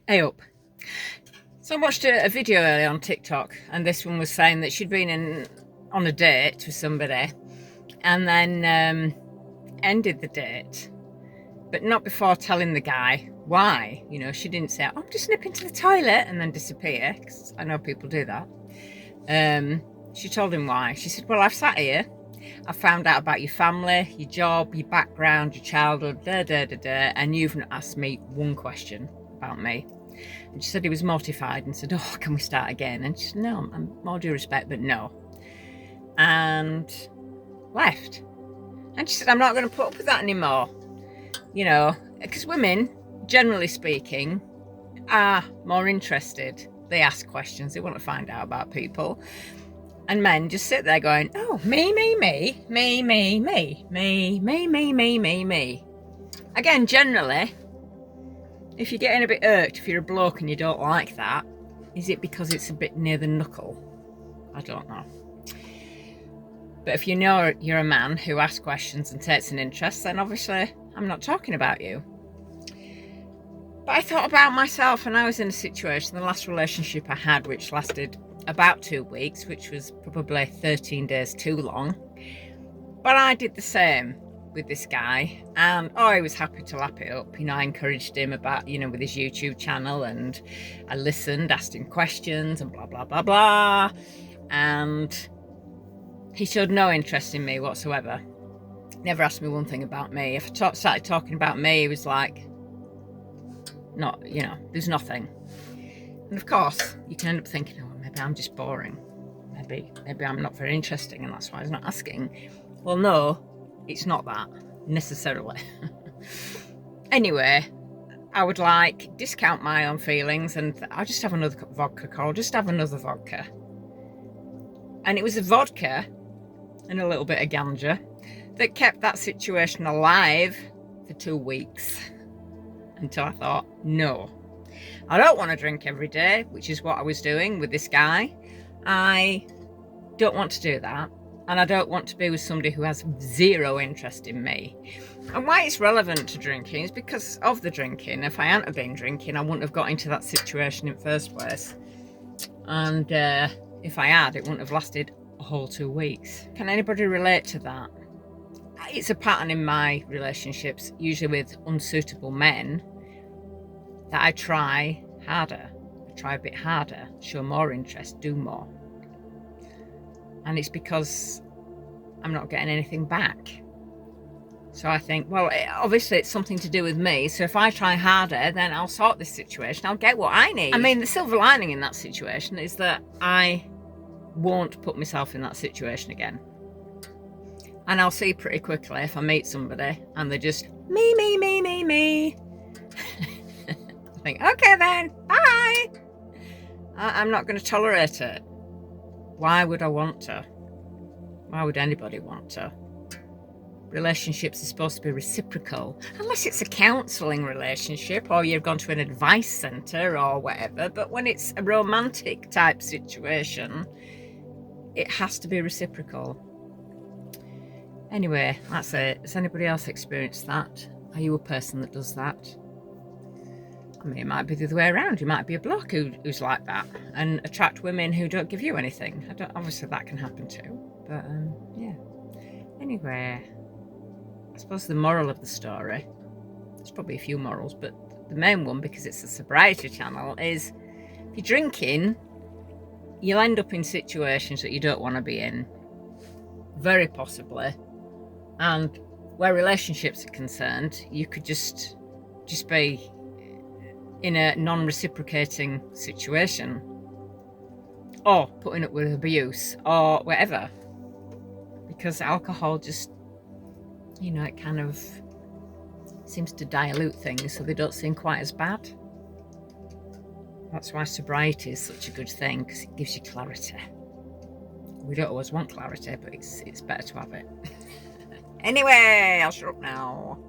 Hey up. So I watched a video earlier on TikTok, and this one was saying that she'd been on a date with somebody and then ended the date, but not before telling the guy why. You know, she didn't say, "I'm just nipping to the toilet," and then disappear, because I know people do that. She told him why. She said, "Well, I've sat here. I found out about your family, your job, your background, your childhood, and you've not asked me one question about me." And she said he was mortified and said, "Oh, can we start again?" And she said, "No, I'm all due respect, but no." And left. And she said, "I'm not going to put up with that anymore." You know, because women, generally speaking, are more interested. They ask questions, they want to find out about people. And men just sit there going, "Oh, me, me, me, me, me, me, me, me, me, me, me, me." Again, generally, if you're getting a bit irked, if you're a bloke and you don't like that, is it because it's a bit near the knuckle? I don't know. But if you know you're a man who asks questions and takes an interest, then obviously I'm not talking about you. But I thought about myself, and I was in a situation, the last relationship I had, which lasted about 2 weeks, which was probably 13 days too long. But I did the same with this guy, and he was happy to lap it up. You know, I encouraged him about, with his YouTube channel, and I listened, asked him questions, and blah, blah, blah, blah. And he showed no interest in me whatsoever. Never asked me one thing about me. If I started talking about me, he was like, there's nothing. And of course, you can end up thinking, "Oh, maybe I'm just boring. Maybe I'm not very interesting, and that's why he's not asking." Well, no, it's not that necessarily. Anyway, I would discount my own feelings, and I'll just have another vodka, Carl. Just have another vodka. And it was a vodka and a little bit of ganja that kept that situation alive for 2 weeks, until I thought, no, I don't want to drink every day, which is what I was doing with this guy. I don't want to do that. And I don't want to be with somebody who has zero interest in me. And why it's relevant to drinking is because of the drinking. If I hadn't have been drinking, I wouldn't have got into that situation in the first place. And if I had, it wouldn't have lasted a whole 2 weeks. Can anybody relate to that? It's a pattern in my relationships, usually with unsuitable men, that I try harder. I try a bit harder, show more interest, do more. And it's because I'm not getting anything back. So I think, well, obviously it's something to do with me. So if I try harder, then I'll sort this situation. I'll get what I need. I mean, the silver lining in that situation is that I won't put myself in that situation again. And I'll see pretty quickly if I meet somebody and they're just me, me, me, me, me. I think, okay then, bye. I'm not going to tolerate it. Why would I want to? Why would anybody want to? Relationships are supposed to be reciprocal, unless it's a counselling relationship or you've gone to an advice centre or whatever. But when it's a romantic type situation, it has to be reciprocal. Anyway, that's it. Has anybody else experienced that? Are you a person that does that? I mean, it might be the other way around. You might be a bloke who's like that and attract women who don't give you anything. Obviously, that can happen too. But yeah. Anyway, I suppose the moral of the story, there's probably a few morals, but the main one, because it's a sobriety channel, is if you're drinking, you'll end up in situations that you don't want to be in. Very possibly. And where relationships are concerned, you could just be in a non-reciprocating situation, or putting up with abuse or whatever, because alcohol just, it kind of seems to dilute things so they don't seem quite as bad. That's why sobriety is such a good thing, because it gives you clarity. We don't always want clarity, but it's better to have it. Anyway, I'll shut up now.